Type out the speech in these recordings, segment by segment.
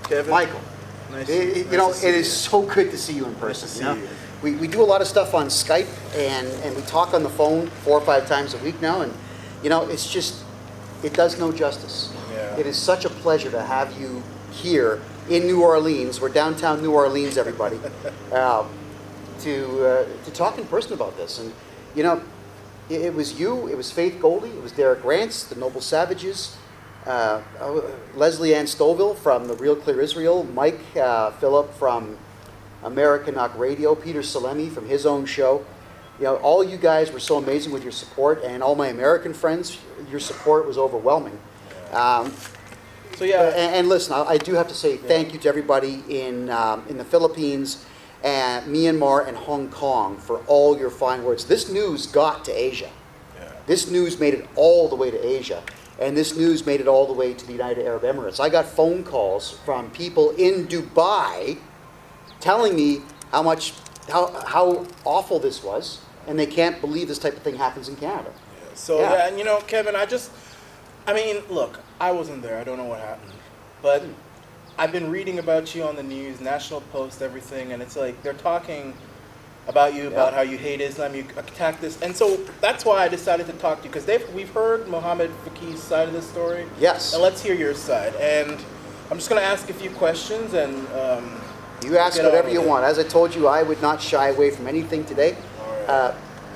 Kevin. Michael. Nice It is so good to see you in person. Nice to see you. We do a lot of stuff on Skype, and we talk on the phone 4 or 5 times a week now, and it's just, it does no justice. Yeah. It is such a pleasure to have you here in New Orleans. We're downtown New Orleans, everybody, to talk in person about this. And it was you, it was Faith Goldie, it was Derek Rance, the Noble Savages, Leslie Ann Stoville from the Real Clear Israel, Mike Phillip from American Knock Radio, Peter Salemi from his own show. All you guys were so amazing with your support, and all my American friends, your support was overwhelming. And listen, I do have to say thank you to everybody in the Philippines, and Myanmar, and Hong Kong for all your fine words. This news got to Asia. Yeah. This news made it all the way to Asia, and this news made it all the way to the United Arab Emirates. I got phone calls from people in Dubai telling me how awful this was, and they can't believe this type of thing happens in Canada. Yeah. So and Kevin, look, I wasn't there. I don't know what happened, but I've been reading about you on the news, National Post, everything, and it's like they're talking about you, about how you hate Islam, you attack this, and so that's why I decided to talk to you, because we've heard Mohammad Fakiah's side of this story. Yes. And let's hear your side. And I'm just going to ask a few questions, and you ask whatever you want. As I told you, I would not shy away from anything today,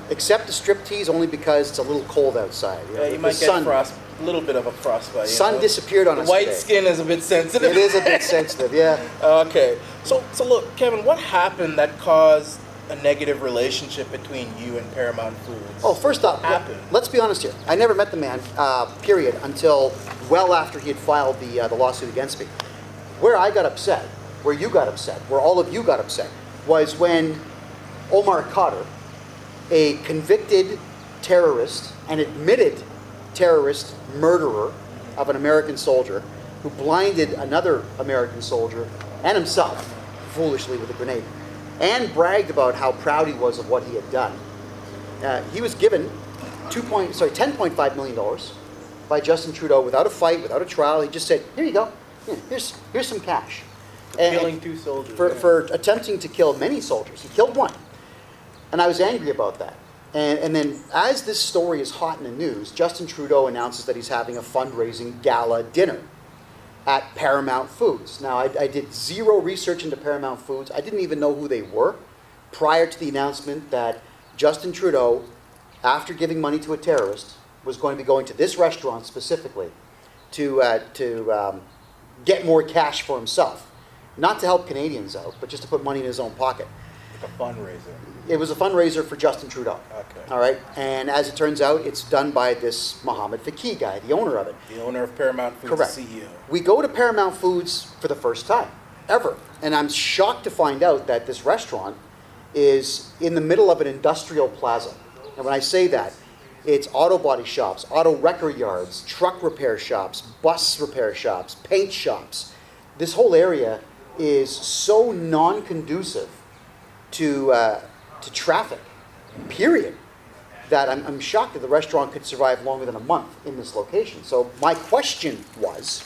except the striptease, only because it's a little cold outside. You might get a little bit of a frostbite. Sun disappeared on us today. White today. skin is a bit sensitive. It is a bit sensitive, yeah. Okay. So look, Kevin, what happened that caused a negative relationship between you and Paramount Foods? Oh, first off, let's be honest here. I never met the man, period, until well after he had filed the lawsuit against me. Where I got upset, where you got upset, where all of you got upset, was when Omar Khadr, a convicted terrorist, an admitted terrorist murderer of an American soldier, who blinded another American soldier and himself foolishly with a grenade, and bragged about how proud he was of what he had done. He was given $10.5 million by Justin Trudeau without a fight, without a trial. He just said, "Here you go. Here's some cash." Killing 2 soldiers. For attempting to kill many soldiers. He killed 1. And I was angry about that. And then as this story is hot in the news, Justin Trudeau announces that he's having a fundraising gala dinner at Paramount Foods. Now, I did zero research into Paramount Foods. I didn't even know who they were prior to the announcement that Justin Trudeau, after giving money to a terrorist, was going to be going to this restaurant specifically to get more cash for himself. Not to help Canadians out, but just to put money in his own pocket. Like a fundraiser. It was a fundraiser for Justin Trudeau. Okay. All right. And as it turns out, it's done by this Mohammad Fakiah guy, the owner of it. The owner of Paramount Foods, Correct. The CEO. We go to Paramount Foods for the first time, ever. And I'm shocked to find out that this restaurant is in the middle of an industrial plaza. And when I say that, it's auto body shops, auto wrecker yards, truck repair shops, bus repair shops, paint shops. This whole area is so non-conducive to traffic, period, that I'm shocked that the restaurant could survive longer than a month in this location. So my question was,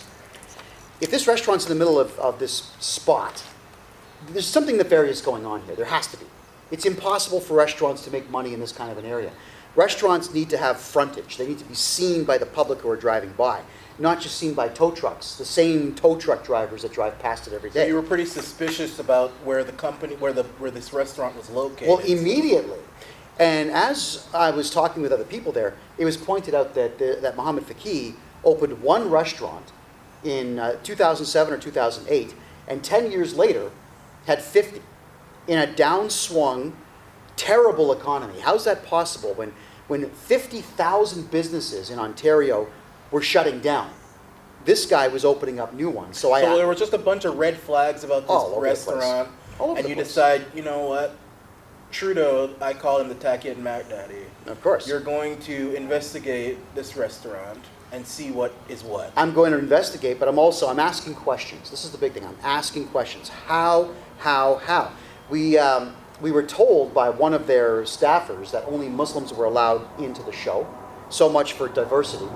if this restaurant's in the middle of this spot, there's something nefarious going on here. There has to be. It's impossible for restaurants to make money in this kind of an area. Restaurants need to have frontage. They need to be seen by the public who are driving by, not just seen by tow trucks, the same tow truck drivers that drive past it every day. So you were pretty suspicious about where this restaurant was located. Well, immediately. And as I was talking with other people there, it was pointed out that Mohammad Fakiah opened 1 restaurant in 2007 or 2008, and 10 years later had 50 in a downswung, terrible economy. How's that possible when 50,000 businesses in Ontario were shutting down? This guy was opening up new ones. So there were just a bunch of red flags about this restaurant, and you decide, you know what? Trudeau, I call him the Tacky and Mac Daddy. Of course. You're going to investigate this restaurant and see what is what. I'm going to investigate, but I'm asking questions. This is the big thing. I'm asking questions. How? We were told by one of their staffers that only Muslims were allowed into the show. So much for diversity,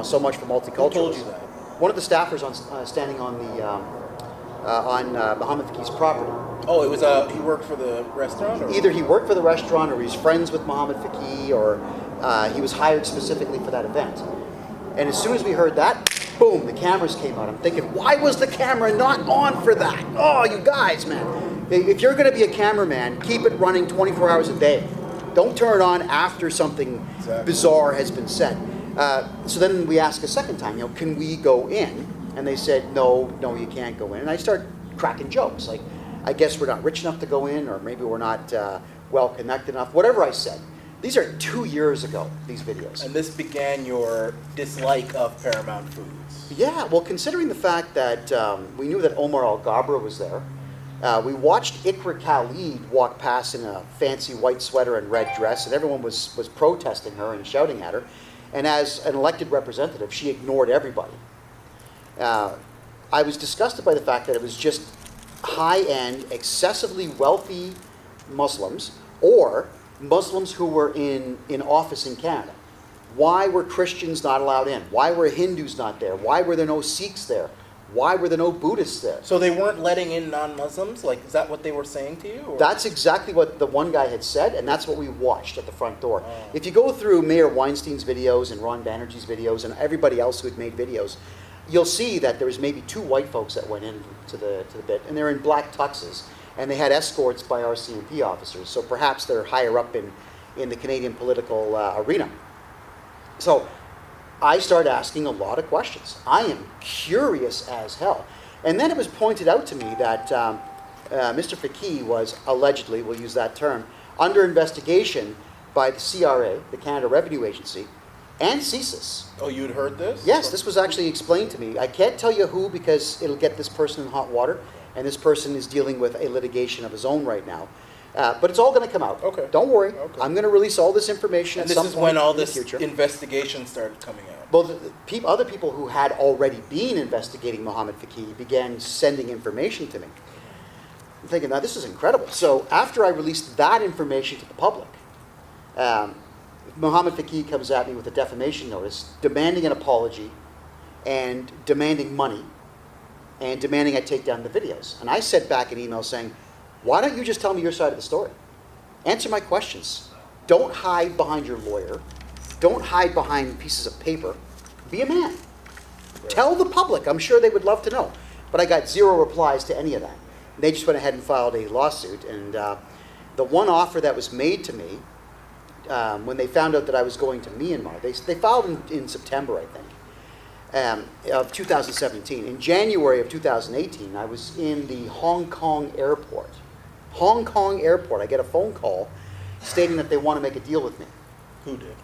so much for multiculturalism. Who told you that? One of the staffers standing on on Mohammad Fakih's property. Oh, it was he worked for the restaurant? Or? Either he worked for the restaurant, or he's friends with Mohammad Fakih, or he was hired specifically for that event. And as soon as we heard that, boom, the cameras came out. I'm thinking, why was the camera not on for that? Oh, you guys, man. If you're going to be a cameraman, keep it running 24 hours a day. Don't turn it on after something bizarre has been said. So then we asked a second time, can we go in? And they said, no, you can't go in. And I start cracking jokes, like, I guess we're not rich enough to go in, or maybe we're not well connected enough, whatever I said. These are 2 years ago, these videos. And this began your dislike of Paramount Foods. Yeah, well, considering the fact that we knew that Omar Al-Ghabra was there, we watched Iqra Khalid walk past in a fancy white sweater and red dress, and everyone was protesting her and shouting at her. And as an elected representative, she ignored everybody. I was disgusted by the fact that it was just high-end, excessively wealthy Muslims, or Muslims who were in office in Canada. Why were Christians not allowed in? Why were Hindus not there? Why were there no Sikhs there? Why were there no Buddhists there? So they weren't letting in non-Muslims? Like, is that what they were saying to you? Or? That's exactly what the one guy had said, and that's what we watched at the front door. Oh. If you go through Mayor Weinstein's videos and Ron Banerjee's videos and everybody else who had made videos, you'll see that there was maybe 2 white folks that went into the bit, and they're in black tuxes, and they had escorts by RCMP officers, so perhaps they're higher up in the Canadian political arena. So I started asking a lot of questions. I am curious as hell. And then it was pointed out to me that Mr. Fakih was allegedly, we'll use that term, under investigation by the CRA, the Canada Revenue Agency, and CSIS. Oh, you'd heard this? Yes, this was actually explained to me. I can't tell you who because it'll get this person in hot water, and this person is dealing with a litigation of his own right now. But it's all going to come out. Okay. Don't worry. Okay. I'm going to release all this information and at some this is point when all in the this future. investigation started coming out. Well, other people who had already been investigating Mohammad Fakih began sending information to me. I'm thinking, now this is incredible. So after I released that information to the public, Mohammad Fakih comes at me with a defamation notice, demanding an apology, and demanding money, and demanding I take down the videos. And I sent back an email saying, why don't you just tell me your side of the story? Answer my questions. Don't hide behind your lawyer. Don't hide behind pieces of paper. Be a man. Right. Tell the public. I'm sure they would love to know. But I got 0 replies to any of that. They just went ahead and filed a lawsuit. And the one offer that was made to me, when they found out that I was going to Myanmar, they filed in September, I think, of 2017. In January of 2018, I was in the Hong Kong airport. Hong Kong airport, I get a phone call stating that they want to make a deal with me. Who did?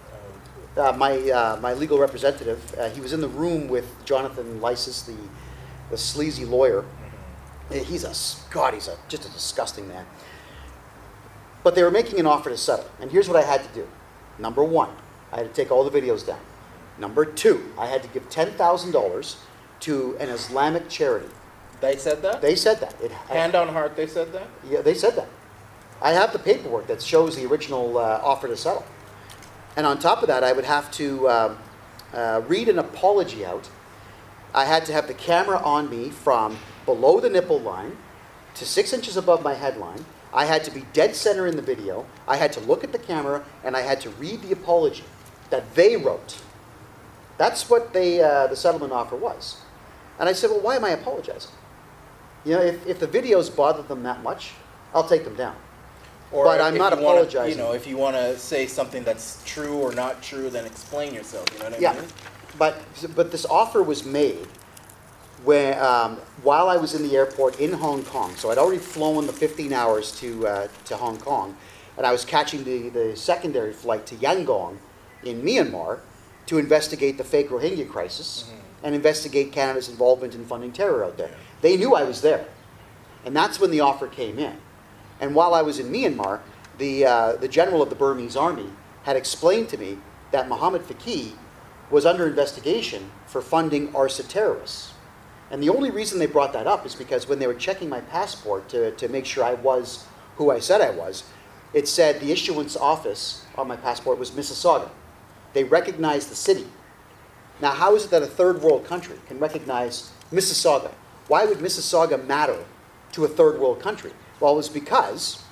My legal representative. He was in the room with Jonathan Lysis, the sleazy lawyer. He's just a disgusting man. But they were making an offer to settle. And here's what I had to do. Number 1, I had to take all the videos down. Number 2, I had to give $10,000 to an Islamic charity. They said that? They said that. Hand on heart, they said that? Yeah, they said that. I have the paperwork that shows the original offer to settle. And on top of that, I would have to read an apology out. I had to have the camera on me from below the nipple line to 6 inches above my headline. I had to be dead center in the video. I had to look at the camera, and I had to read the apology that they wrote. That's what the settlement offer was. And I said, well, why am I apologizing? You know, if the videos bother them that much, I'll take them down. Or but I'm not apologizing. If you want to say something that's true or not true, then explain yourself. You know what I mean? But this offer was made while I was in the airport in Hong Kong. So I'd already flown the 15 hours to Hong Kong, and I was catching the secondary flight to Yangon in Myanmar to investigate the fake Rohingya crisis and investigate Canada's involvement in funding terror out there. They knew I was there, and that's when the offer came in. And while I was in Myanmar, the general of the Burmese army had explained to me that Mohammad Fakih was under investigation for funding ARSA terrorists. And the only reason they brought that up is because when they were checking my passport to make sure I was who I said I was, it said the issuance office on my passport was Mississauga. They recognized the city. Now, how is it that a third world country can recognize Mississauga? Why would Mississauga matter to a third world country? Well, it was because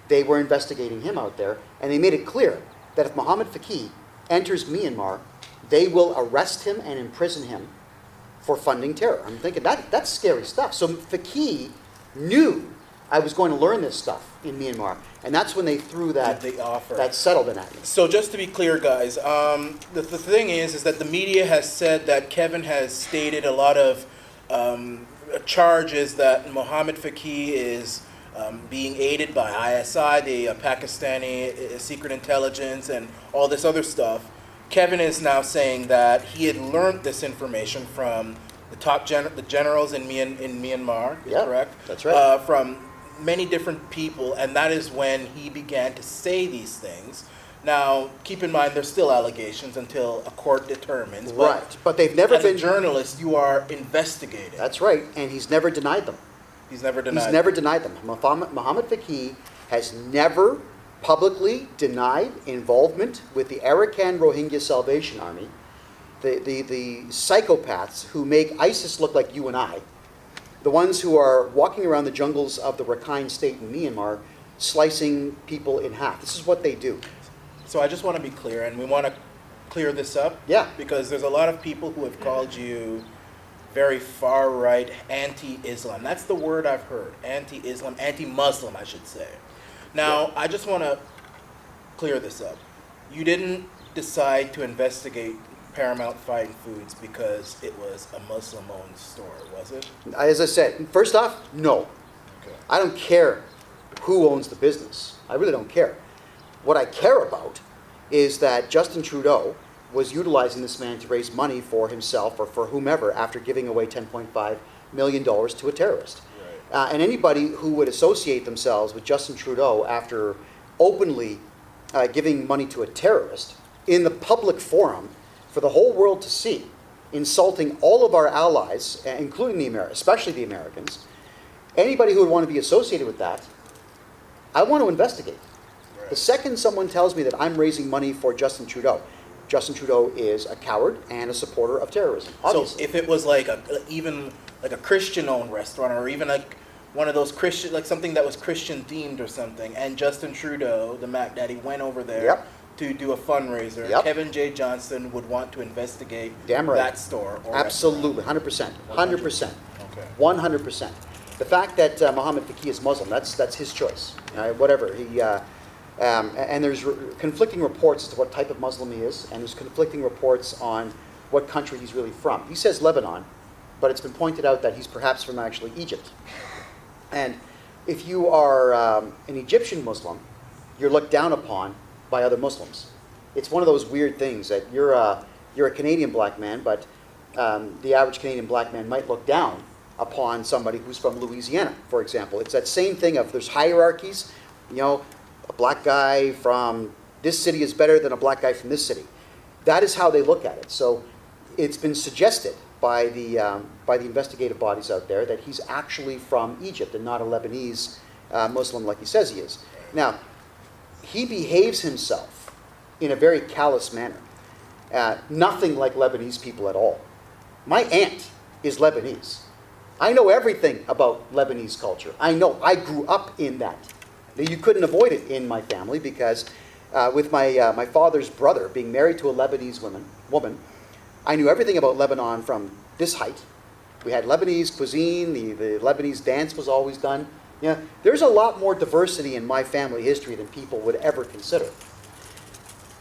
they were investigating him out there, and they made it clear that if Mohammad Fakiah enters Myanmar, they will arrest him and imprison him for funding terror. I'm thinking, that's scary stuff. So Fakiah knew I was going to learn this stuff in Myanmar, and that's when they threw that settlement at me. So just to be clear, guys, the thing is that the media has said that Kevin has stated a lot of charges that Mohammad Fakiah is being aided by ISI, the Pakistani secret intelligence, and all this other stuff. Kevin is now saying that he had learned this information from the top the generals in Myanmar, correct? That's right. From many different people, and that is when he began to say these things. Now, keep in mind, there's still allegations until a court determines. But they've never as been... As a journalist, you are investigating. That's right, and he's never denied them. He's never denied them. Mohammad Fakiah has never publicly denied involvement with the Arakan Rohingya Salvation Army, the psychopaths who make ISIS look like you and I, the ones who are walking around the jungles of the Rakhine State in Myanmar, slicing people in half. This is what they do. So I just want to be clear, and we want to clear this up. Yeah. Because there's a lot of people who have called you very far-right, anti-Islam. That's the word I've heard. Anti-Islam, anti-Muslim, I should say. Now, I just want to clear this up. You didn't decide to investigate Paramount Fine Foods because it was a Muslim-owned store, was it? As I said, first off, no. Okay. I don't care who owns the business. I really don't care. What I care about is that Justin Trudeau was utilizing this man to raise money for himself or for whomever after giving away $10.5 million to a terrorist. Right. And anybody who would associate themselves with Justin Trudeau after openly giving money to a terrorist in the public forum for the whole world to see, insulting all of our allies, including the Americans, especially the Americans, anybody who would want to be associated with that, I want to investigate. Right. The second someone tells me that I'm raising money for Justin Trudeau is a coward and a supporter of terrorism, obviously. So if it was like even like a Christian-owned restaurant, or even like one of those Christian, like something that was Christian-themed or something, and Justin Trudeau, the Mac Daddy, went over there to do a fundraiser, Kevin J Johnston would want to investigate that store. Or absolutely, 100%. 100%. Okay. 100%. The fact that Mohammad Fakiah is Muslim, that's his choice. Whatever. And there's conflicting reports as to what type of Muslim he is, and there's conflicting reports on what country he's really from. He says Lebanon, but it's been pointed out that he's perhaps from actually Egypt. And if you are an Egyptian Muslim, you're looked down upon by other Muslims. It's one of those weird things that you're a Canadian black man, but the average Canadian black man might look down upon somebody who's from Louisiana, for example. It's that same thing of there's hierarchies, a black guy from this city is better than a black guy from this city. That is how they look at it. So it's been suggested by the investigative bodies out there that he's actually from Egypt and not a Lebanese Muslim like he says he is. Now, he behaves himself in a very callous manner. Nothing like Lebanese people at all. My aunt is Lebanese. I know everything about Lebanese culture. I grew up in that. You couldn't avoid it in my family because with my father's brother being married to a Lebanese woman, I knew everything about Lebanon from this height. We had Lebanese cuisine, the Lebanese dance was always done. There's a lot more diversity in my family history than people would ever consider.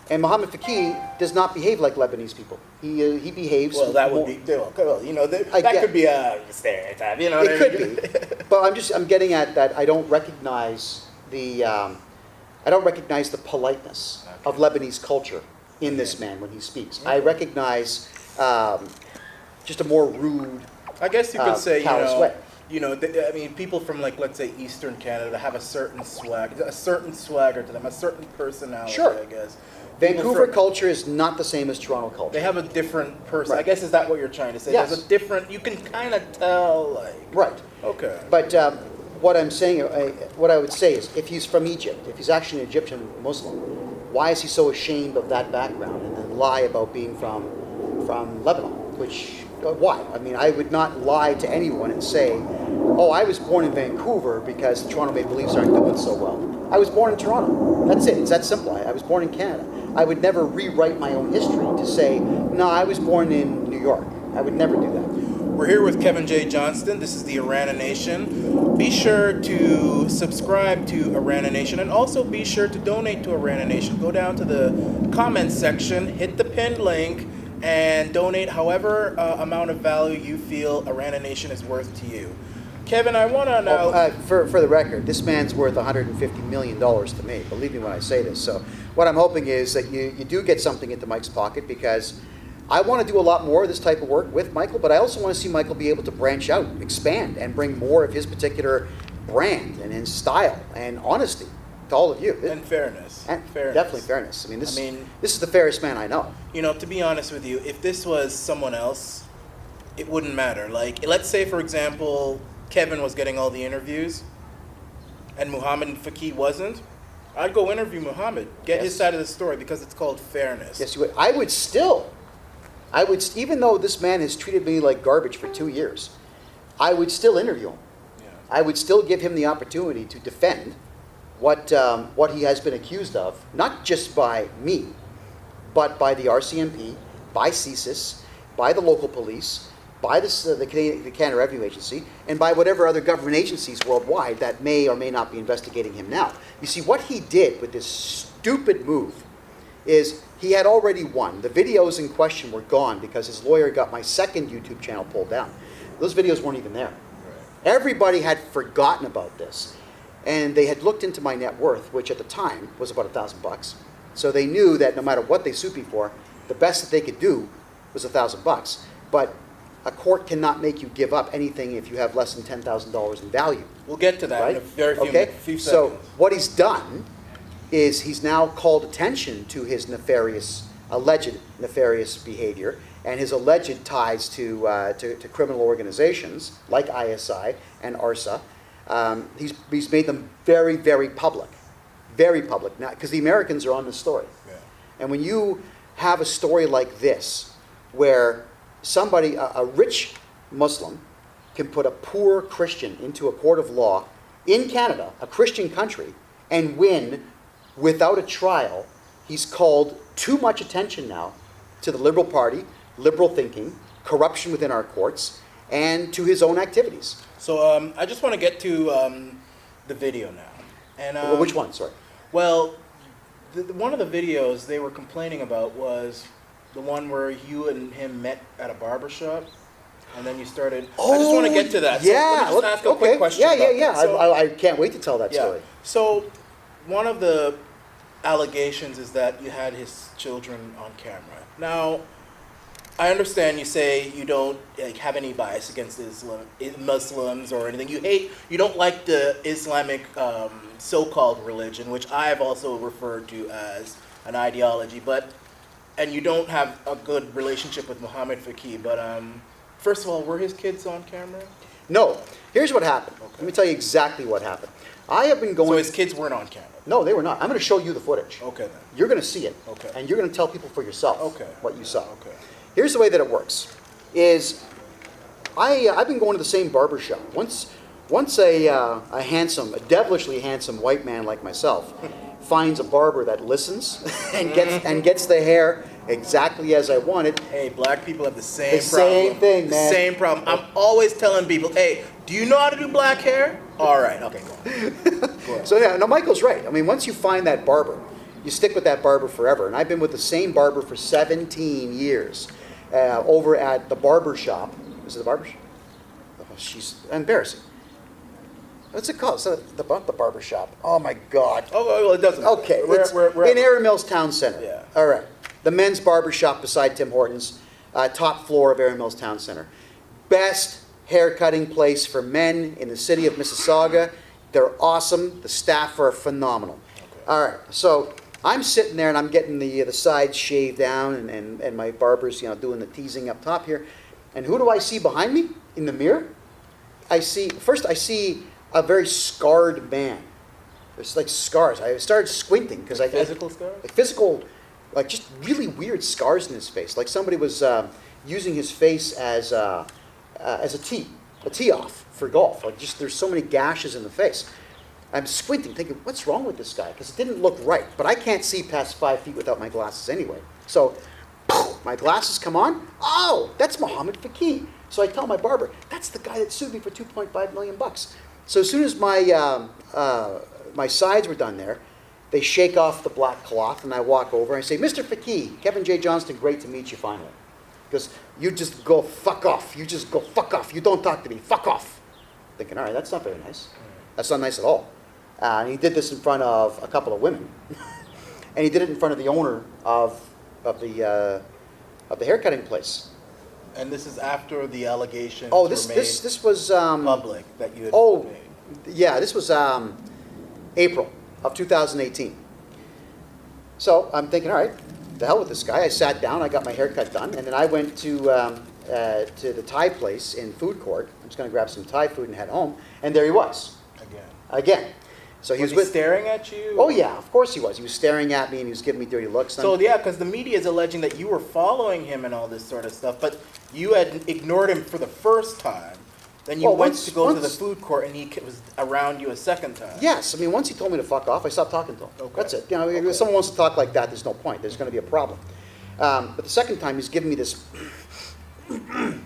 And Mohammad Fakiah does not behave like Lebanese people. He behaves... Well, that would be... that could be a stereotype, It could be. But I'm getting at that I don't recognize the politeness of Lebanese culture in this man when he speaks. I recognize just a more rude, I guess you could say, callous way. People from let's say Eastern Canada have a certain swagger to them, a certain personality. Sure. I guess. Vancouver culture is not the same as Toronto culture. They have a different person. Right. I guess is that what you're trying to say? Yes. There's a different. You can kind of tell, Right. Okay. But what I'm saying, what I would say is, if he's from Egypt, if he's actually an Egyptian Muslim, why is he so ashamed of that background and then lie about being from Lebanon, which Why? I mean, I would not lie to anyone and say, oh, I was born in Vancouver because the Toronto Maple Leafs aren't doing so well. I was born in Toronto. That's it. It's that simple. I was born in Canada. I would never rewrite my own history to say, no, I was born in New York. I would never do that. We're here with Kevin J Johnston. This is the Arana Nation. Be sure to subscribe to Arana Nation, and also be sure to donate to Arana Nation. Go down to the comments section, hit the pinned link, and donate however amount of value you feel Arana Nation is worth to you. Kevin, I want to now... For the record, this man's worth $150 million to me. Believe me when I say this. So what I'm hoping is that you do get something into Mike's pocket, because I want to do a lot more of this type of work with Michael, but I also want to see Michael be able to branch out, expand, and bring more of his particular brand and his style and honesty to all of you. And fairness. Definitely fairness. I mean, this is the fairest man I know. You know, to be honest with you, if this was someone else, it wouldn't matter. Like, let's say, for example, Kevin was getting all the interviews, and Mohammad and Fakiah wasn't. I'd go interview Mohammad, get his side of the story, because it's called fairness. Yes, you would. I would, even though this man has treated me like garbage for 2 years, I would still interview him. Yeah. I would still give him the opportunity to defend what he has been accused of, not just by me, but by the RCMP, by CSIS, by the local police, by the Canada Revenue Agency, and by whatever other government agencies worldwide that may or may not be investigating him now. You see, what he did with this stupid move is he had already won. The videos in question were gone because his lawyer got my second YouTube channel pulled down. Those videos weren't even there. Right. Everybody had forgotten about this. And they had looked into my net worth, which at the time was about $1,000. So they knew that no matter what they sued me for, the best that they could do was $1,000. But a court cannot make you give up anything if you have less than $10,000 in value. We'll get to that in a very few seconds. So what he's done is he's now called attention to his alleged nefarious behavior and his alleged ties to criminal organizations like ISI and ARSA. He's made them very, very public now, because the Americans are on this story. Yeah. And when you have a story like this, where somebody, a rich Muslim, can put a poor Christian into a court of law in Canada, a Christian country, and win without a trial, he's called too much attention now to the Liberal Party, liberal thinking, corruption within our courts, and to his own activities. So I just want to get to the video now. And which one? Sorry. Well, one of the videos they were complaining about was the one where you and him met at a barber shop, and then you started. I just want to get to that. Yeah. So let me just ask a quick question. Yeah. So, I can't wait to tell that story. So one of the allegations is that you had his children on camera. Now, I understand you say you don't have any bias against Muslims or anything. You don't like the Islamic so-called religion, which I have also referred to as an ideology. And you don't have a good relationship with Mohammad Fakiah. But first of all, were his kids on camera? No. Here's what happened. Okay. Let me tell you exactly what happened. I have been going... So his kids weren't on camera? No, they were not. I'm going to show you the footage. Okay, then. You're going to see it. Okay. And you're going to tell people for yourself what you saw. Okay. Here's the way that it works. I've been going to the same barber shop. Once a devilishly handsome white man like myself finds a barber that listens and gets the hair exactly as I want it. Hey, black people have the same problem. Same thing, man. Same problem. I'm always telling people, hey, do you know how to do black hair? All right, okay, go on. So yeah, no, Michael's right. I mean, once you find that barber, you stick with that barber forever. And I've been with the same barber for 17 years over at the barber shop. Is it the barber shop? Oh, she's embarrassing. What's it called? So the barber shop. Oh my God. Oh, well, it doesn't. Okay, we're in Erin Mills Town Center. Yeah. All right. The men's barber shop beside Tim Hortons, top floor of Erin Mills Town Center. Best haircutting place for men in the city of Mississauga. They're awesome. The staff are phenomenal. Okay. All right. So I'm sitting there and I'm getting the sides shaved down and my barber's doing the teasing up top here. And who do I see behind me in the mirror? I see a very scarred man. There's like scars. I started squinting because physical scars? Like physical, like just really weird scars in his face. Like somebody was using his face as a tee off for golf. Like just there's so many gashes in the face. I'm squinting, thinking, what's wrong with this guy? Because it didn't look right. But I can't see past 5 feet without my glasses anyway. So my glasses come on. Oh, that's Mohammad Fakiah. So I tell my barber, that's the guy that sued me for $2.5 million. So as soon as my sides were done there, they shake off the black cloth, and I walk over and I say, Mr. Fakiah, Kevin J Johnston, great to meet you finally. Because you just go fuck off. You just go fuck off. You don't talk to me. Fuck off. Thinking, all right, that's not very nice. That's not nice at all. And he did this in front of a couple of women. And he did it in front of the owner of the haircutting place. And this is after the allegations Oh, were this made this was public that you had oh, made. yeah, this was April of 2018. So I'm thinking, all right, the hell with this guy. I sat down, I got my haircut done, and then I went to the Thai place in food court. I'm just going to grab some Thai food and head home. And there he was. Again. So he was staring at you? Oh, yeah, of course he was. He was staring at me and he was giving me dirty looks. So, yeah, because the media is alleging that you were following him and all this sort of stuff, but you had ignored him for the first time. Then you went to go to the food court and he was around you a second time. Yes. I mean, once he told me to fuck off, I stopped talking to him. Okay. That's it. You know, if someone wants to talk like that, there's no point. There's going to be a problem. But the second time, he's giving me this...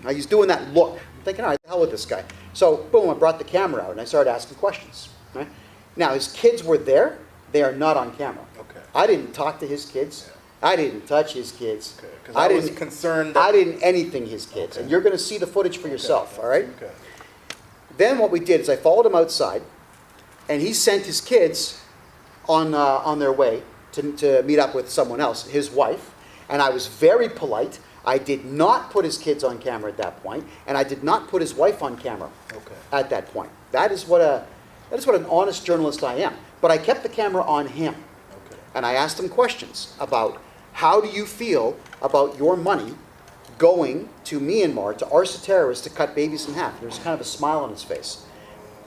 he's doing that look. I'm thinking, all right, the hell with this guy. So, boom, I brought the camera out and I started asking questions. Right? Now, his kids were there. They are not on camera. Okay. I didn't talk to his kids. Yeah. I didn't touch his kids. Okay. Because I was concerned that... I didn't anything his kids. Okay. And you're going to see the footage for yourself, all right? Okay. Then what we did is I followed him outside, and he sent his kids on their way to meet up with someone else, his wife. And I was very polite. I did not put his kids on camera at that point, and I did not put his wife on camera at that point. That is what an honest journalist I am. But I kept the camera on him. Okay. And I asked him questions about how do you feel about your money going to Myanmar, to arson terrorists to cut babies in half. There was kind of a smile on his face.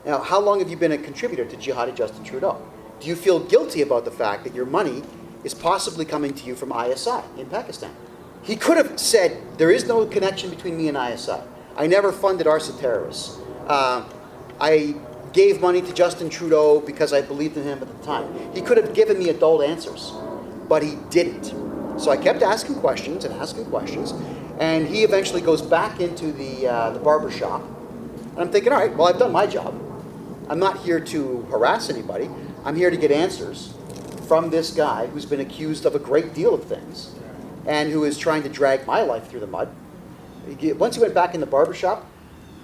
Now, how long have you been a contributor to jihadi Justin Trudeau? Do you feel guilty about the fact that your money is possibly coming to you from ISI in Pakistan? He could have said, there is no connection between me and ISI. I never funded arson terrorists. I gave money to Justin Trudeau because I believed in him at the time. He could have given me adult answers, but he didn't. So I kept asking questions, and he eventually goes back into the barber shop. And I'm thinking, all right, well, I've done my job. I'm not here to harass anybody. I'm here to get answers from this guy who's been accused of a great deal of things and who is trying to drag my life through the mud. Once he went back in the barber shop,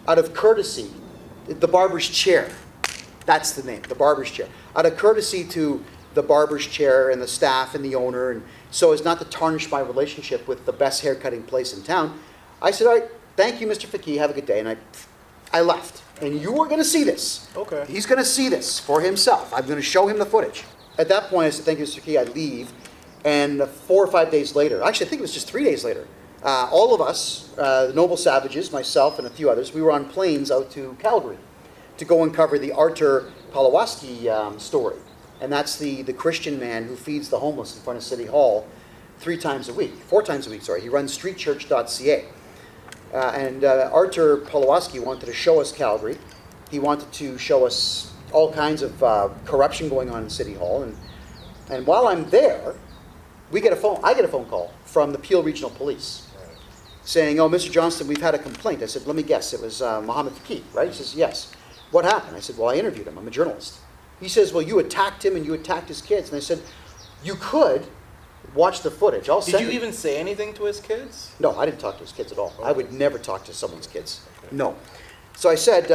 out of courtesy, the barber's chair, that's the name, the barber's chair. Out of courtesy to the barber's chair and the staff and the owner, and so as not to tarnish my relationship with the best haircutting place in town, I said, all right, thank you, Mr. Fakiah, have a good day. And I left. And you are going to see this. Okay. He's going to see this for himself. I'm going to show him the footage. At that point, I said, thank you, Mr. Fakiah, I leave. And 4 or 5 days later, actually, I think it was just 3 days later, all of us, the Noble Savages, myself and a few others, we were on planes out to Calgary to go and cover the Artur Palawaski story. And that's the Christian man who feeds the homeless in front of City Hall 4 times a week, sorry. He runs streetchurch.ca. And Artur Palawaski wanted to show us Calgary. He wanted to show us all kinds of corruption going on in City Hall. And while I'm there, I get a phone call from the Peel Regional Police saying, oh, Mr. Johnston, we've had a complaint. I said, let me guess, it was Mohammad Fakiah, right? He says, yes. What happened? I said, well, I interviewed him. I'm a journalist. He says, well, you attacked him and you attacked his kids. And I said, you could watch the footage. Did you even say anything to his kids? No, I didn't talk to his kids at all. I would never talk to someone's kids. Okay. No. So I said,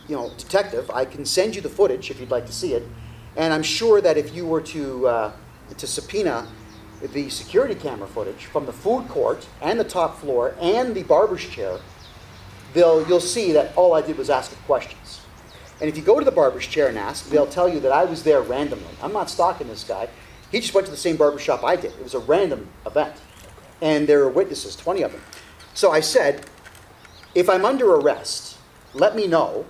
detective, I can send you the footage if you'd like to see it. And I'm sure that if you were to subpoena the security camera footage from the food court and the top floor and the barber's chair, you'll see that all I did was ask questions. And if you go to the barber's chair and ask, they'll tell you that I was there randomly. I'm not stalking this guy. He just went to the same barber shop I did. It was a random event. And there were witnesses, 20 of them. So I said, if I'm under arrest, let me know,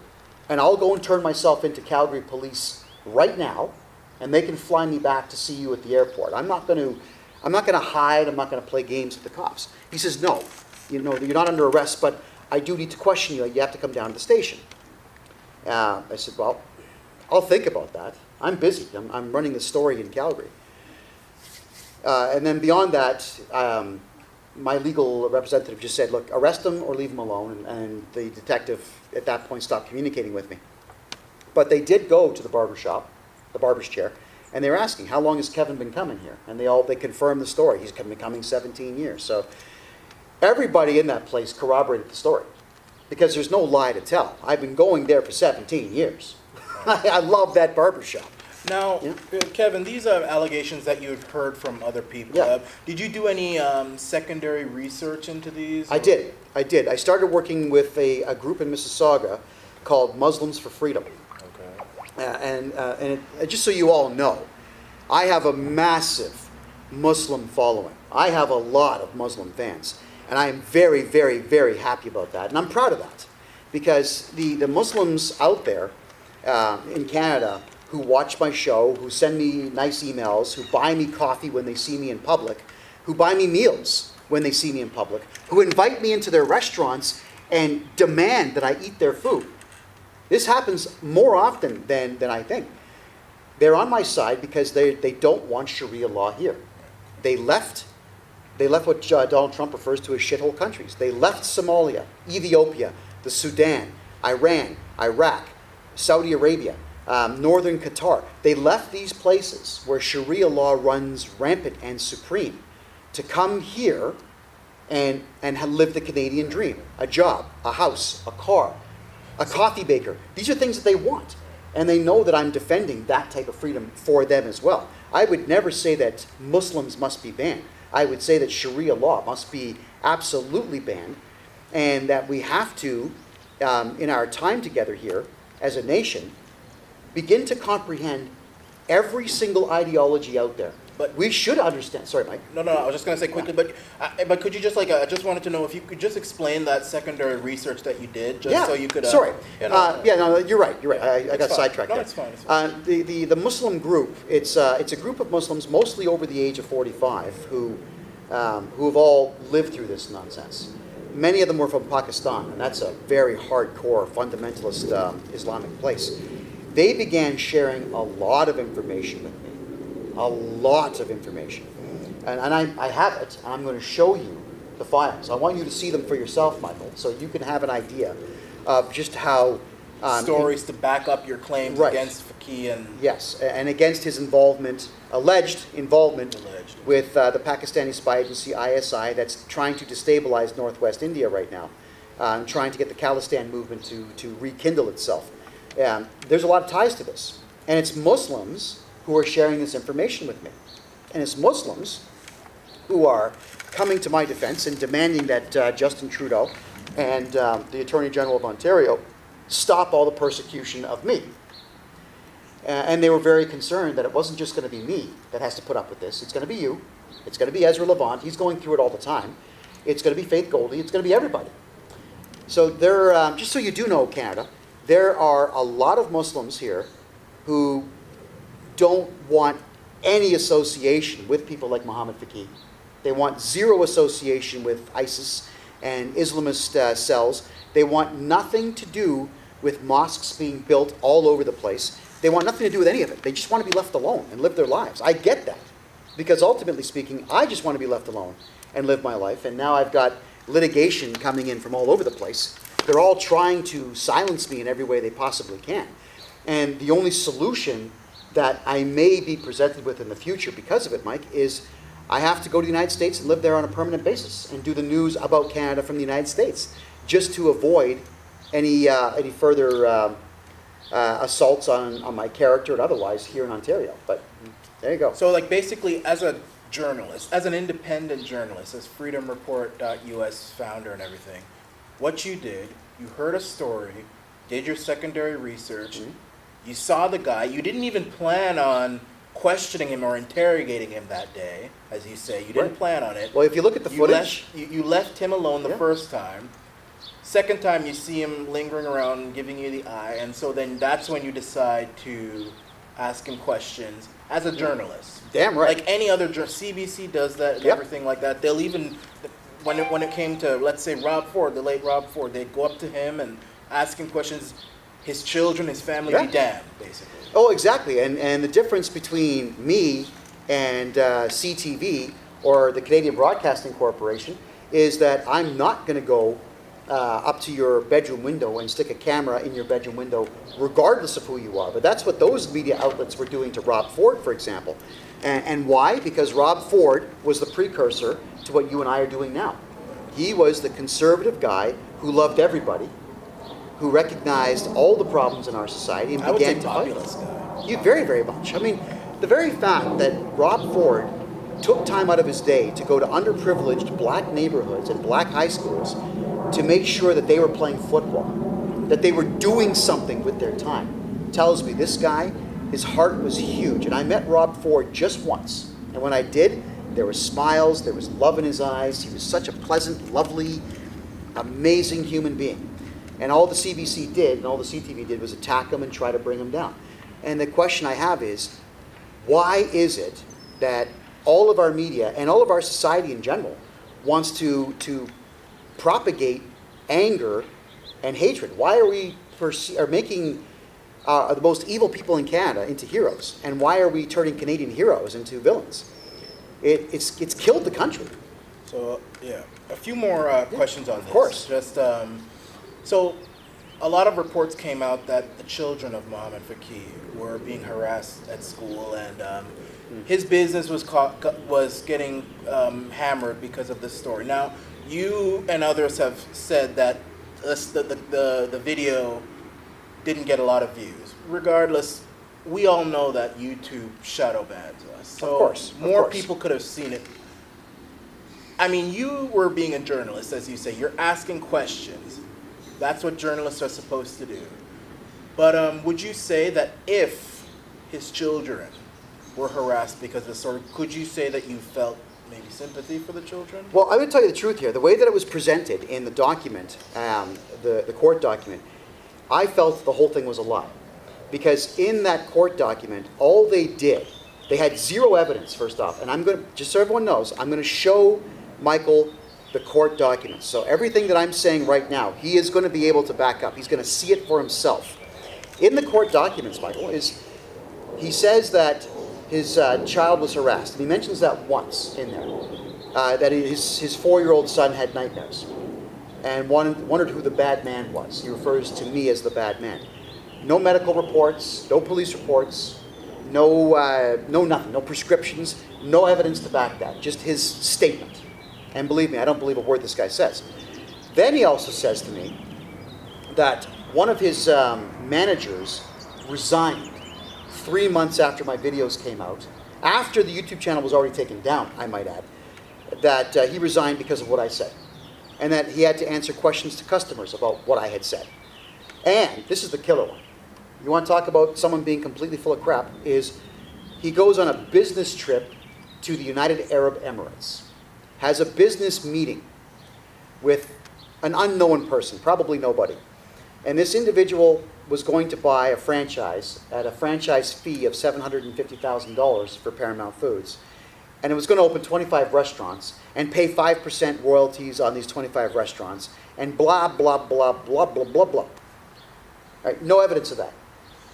and I'll go and turn myself into Calgary police right now, and they can fly me back to see you at the airport. I'm not going to I'm not going to hide. I'm not going to play games with the cops. He says, no, you're not under arrest, but I do need to question you. You have to come down to the station. I said, well, I'll think about that. I'm busy. I'm running the story in Calgary. And then beyond that, my legal representative just said, look, arrest him or leave him alone. And the detective at that point stopped communicating with me. But they did go to the barber shop, the barber's chair, and they were asking, how long has Kevin been coming here? And they confirmed the story. He's been coming 17 years. So everybody in that place corroborated the story because there's no lie to tell. I've been going there for 17 years. I love that barber shop. Now, Kevin, these are allegations that you've heard from other people. Yeah. Did you do any secondary research into these? I did. I started working with a group in Mississauga called Muslims for Freedom. And just so you all know, I have a massive Muslim following. I have a lot of Muslim fans. And I am very, very, very happy about that. And I'm proud of that. Because the Muslims out there in Canada who watch my show, who send me nice emails, who buy me coffee when they see me in public, who buy me meals when they see me in public, who invite me into their restaurants and demand that I eat their food. This happens more often than I think. They're on my side because they don't want Sharia law here. They left what Donald Trump refers to as shithole countries. They left Somalia, Ethiopia, the Sudan, Iran, Iraq, Saudi Arabia, northern Qatar. They left these places where Sharia law runs rampant and supreme to come here and live the Canadian dream. A job, a house, a car, a coffee baker. These are things that they want. And they know that I'm defending that type of freedom for them as well. I would never say that Muslims must be banned. I would say that Sharia law must be absolutely banned and that we have to, in our time together here as a nation, begin to comprehend every single ideology out there. But we should understand. Sorry, Mike. No. I was just going to say quickly, but could you just I just wanted to know if you could just explain that secondary research that you did, just so you could. Sorry. No, you're right. You're right. I got sidetracked. No, it's fine. The Muslim group. It's a group of Muslims, mostly over the age of 45, who have all lived through this nonsense. Many of them were from Pakistan, and that's a very hardcore fundamentalist Islamic place. They began sharing a lot of information with me. A lot of information. And I have it, and I'm going to show you the files. I want you to see them for yourself, Michael, so you can have an idea of just how... stories to back up your claims against Fakiah. Yes, and against his alleged involvement with the Pakistani spy agency ISI that's trying to destabilize northwest India right now, and trying to get the Khalistan movement to rekindle itself. There's a lot of ties to this. And it's Muslims who are sharing this information with me. And it's Muslims who are coming to my defense and demanding that Justin Trudeau and the Attorney General of Ontario stop all the persecution of me. And they were very concerned that it wasn't just going to be me that has to put up with this. It's going to be you. It's going to be Ezra Levant. He's going through it all the time. It's going to be Faith Goldie. It's going to be everybody. So there, just so you do know, Canada, there are a lot of Muslims here who don't want any association with people like Mohammad Fakiah. They want zero association with ISIS and Islamist cells. They want nothing to do with mosques being built all over the place. They want nothing to do with any of it. They just want to be left alone and live their lives. I get that. Because ultimately speaking, I just want to be left alone and live my life. And now I've got litigation coming in from all over the place. They're all trying to silence me in every way they possibly can. And the only solution that I may be presented with in the future because of it, Mike, is I have to go to the United States and live there on a permanent basis and do the news about Canada from the United States, just to avoid any further assaults on my character and otherwise here in Ontario. But there you go. So basically as a journalist, as an independent journalist, as freedomreport.us founder and everything, what you did, you heard a story, did your secondary research, you saw the guy, you didn't even plan on questioning him or interrogating him that day, as you say. You didn't plan on it. Well, if you look at the footage... You left him alone the first time. Second time, you see him lingering around, giving you the eye, and so then that's when you decide to asking questions as a journalist. Damn right. Like any other CBC does that and everything like that. They'll even when it came to, let's say, Rob Ford, the late Rob Ford, they'd go up to him and asking questions. His children, his family be damned, basically. Oh, exactly. And the difference between me and CTV or the Canadian Broadcasting Corporation is that I'm not going to go up to your bedroom window and stick a camera in your bedroom window, regardless of who you are. But that's what those media outlets were doing to Rob Ford, for example. And why? Because Rob Ford was the precursor to what you and I are doing now. He was the conservative guy who loved everybody, who recognized all the problems in our society and began to fight. Very, very much. I mean, the very fact that Rob Ford took time out of his day to go to underprivileged black neighborhoods and black high schools to make sure that they were playing football, that they were doing something with their time, tells me this guy, his heart was huge. And I met Rob Ford just once. And when I did, there were smiles, there was love in his eyes. He was such a pleasant, lovely, amazing human being. And all the CBC did, and all the CTV did, was attack him and try to bring him down. And the question I have is, why is it that all of our media and all of our society in general wants to propagate anger and hatred? Why are we making the most evil people in Canada into heroes? And why are we turning Canadian heroes into villains? It's killed the country. So, yeah. A few more questions on this. Of course. Just, so, a lot of reports came out that the children of Mohammad Fakiah were being harassed at school, and his business was getting hammered because of this story. Now, you and others have said that the video didn't get a lot of views. Regardless, we all know that YouTube shadow bans us. So of course. More people could have seen it. I mean, you were being a journalist, as you say. You're asking questions. That's what journalists are supposed to do. But would you say that if his children were harassed because of this story, could you say that you felt maybe sympathy for the children? Well, I would tell you the truth here. The way that it was presented in the document, the court document, I felt the whole thing was a lie. Because in that court document, all they did, they had zero evidence, first off. And I'm going to, just so everyone knows, I'm going to show Michael the court documents. So everything that I'm saying right now, he is going to be able to back up. He's going to see it for himself. In the court documents, Michael, he says that his child was harassed. And he mentions that once in there, that his 4-year-old son had nightmares and wondered who the bad man was. He refers to me as the bad man. No medical reports, no police reports, no nothing, no prescriptions, no evidence to back that, just his statement. And believe me, I don't believe a word this guy says. Then he also says to me that one of his managers resigned 3 months after my videos came out, after the YouTube channel was already taken down, I might add, that he resigned because of what I said. And that he had to answer questions to customers about what I had said. And this is the killer one. You want to talk about someone being completely full of crap, is he goes on a business trip to the United Arab Emirates, has a business meeting with an unknown person, probably nobody. And this individual was going to buy a franchise at a franchise fee of $750,000 for Paramount Foods. And it was going to open 25 restaurants and pay 5% royalties on these 25 restaurants and blah, blah, blah, blah, blah, blah, blah. Right, no evidence of that.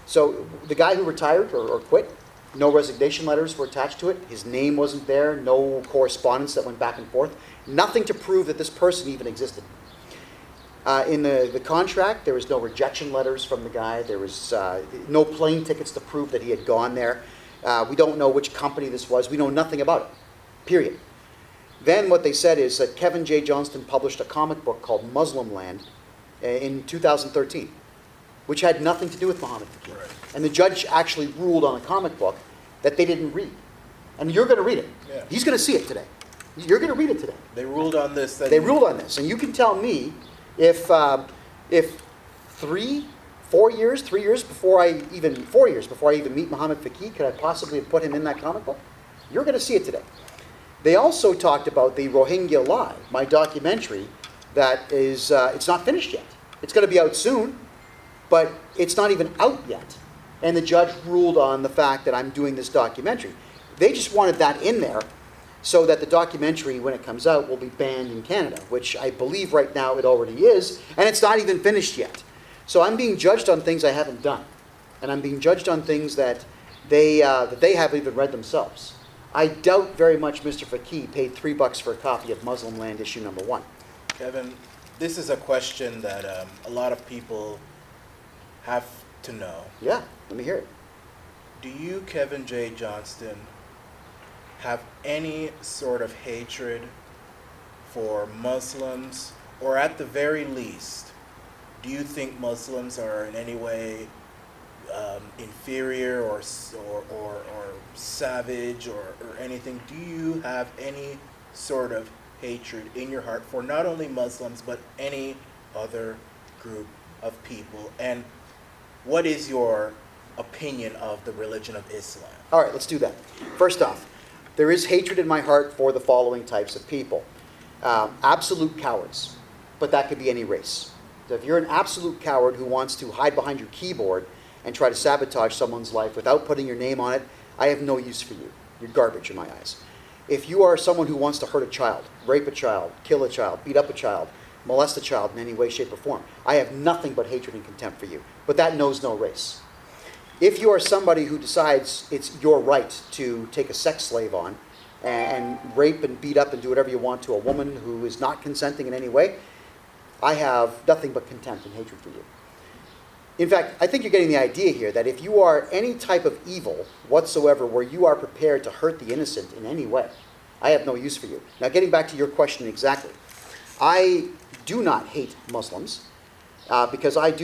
So the guy who retired or quit, no resignation letters were attached to it. His name wasn't there. No correspondence that went back and forth. Nothing to prove that this person even existed. In the contract, there was no rejection letters from the guy. There was no plane tickets to prove that he had gone there. We don't know which company this was. We know nothing about it, period. Then what they said is that Kevin J Johnston published a comic book called Muslim Land in 2013, which had nothing to do with Mohammad Fakiah. Right. And the judge actually ruled on a comic book that they didn't read. And you're going to read it. Yeah. He's going to see it today. You're going to read it today. They ruled on this. They ruled on this. And you can tell me if 4 years before I even meet Mohammad Fakiah, could I possibly have put him in that comic book? You're going to see it today. They also talked about the Rohingya Lie, my documentary that is, it's not finished yet. It's going to be out soon, but it's not even out yet. and the judge ruled on the fact that I'm doing this documentary. They just wanted that in there so that the documentary, when it comes out, will be banned in Canada, which I believe right now it already is, and it's not even finished yet. So I'm being judged on things I haven't done, and I'm being judged on things that they haven't even read themselves. I doubt very much Mr. Fakiah paid $3 for a copy of Muslim Land issue number 1. Kevin, this is a question that a lot of people have to know. Yeah, let me hear it. Do you, Kevin J Johnston, have any sort of hatred for Muslims, or at the very least, do you think Muslims are in any way inferior or savage or anything? Do you have any sort of hatred in your heart for not only Muslims but any other group of people? And what is your opinion of the religion of Islam? All right, let's do that. First off, there is hatred in my heart for the following types of people. Absolute cowards, but that could be any race. So if you're an absolute coward who wants to hide behind your keyboard and try to sabotage someone's life without putting your name on it, I have no use for you. You're garbage in my eyes. If you are someone who wants to hurt a child, rape a child, kill a child, beat up a child, molest a child in any way, shape, or form, I have nothing but hatred and contempt for you. But that knows no race. If you are somebody who decides it's your right to take a sex slave on and rape and beat up and do whatever you want to a woman who is not consenting in any way, I have nothing but contempt and hatred for you. In fact, I think you're getting the idea here that if you are any type of evil whatsoever where you are prepared to hurt the innocent in any way, I have no use for you. Now, getting back to your question exactly, I do not hate Muslims because I'm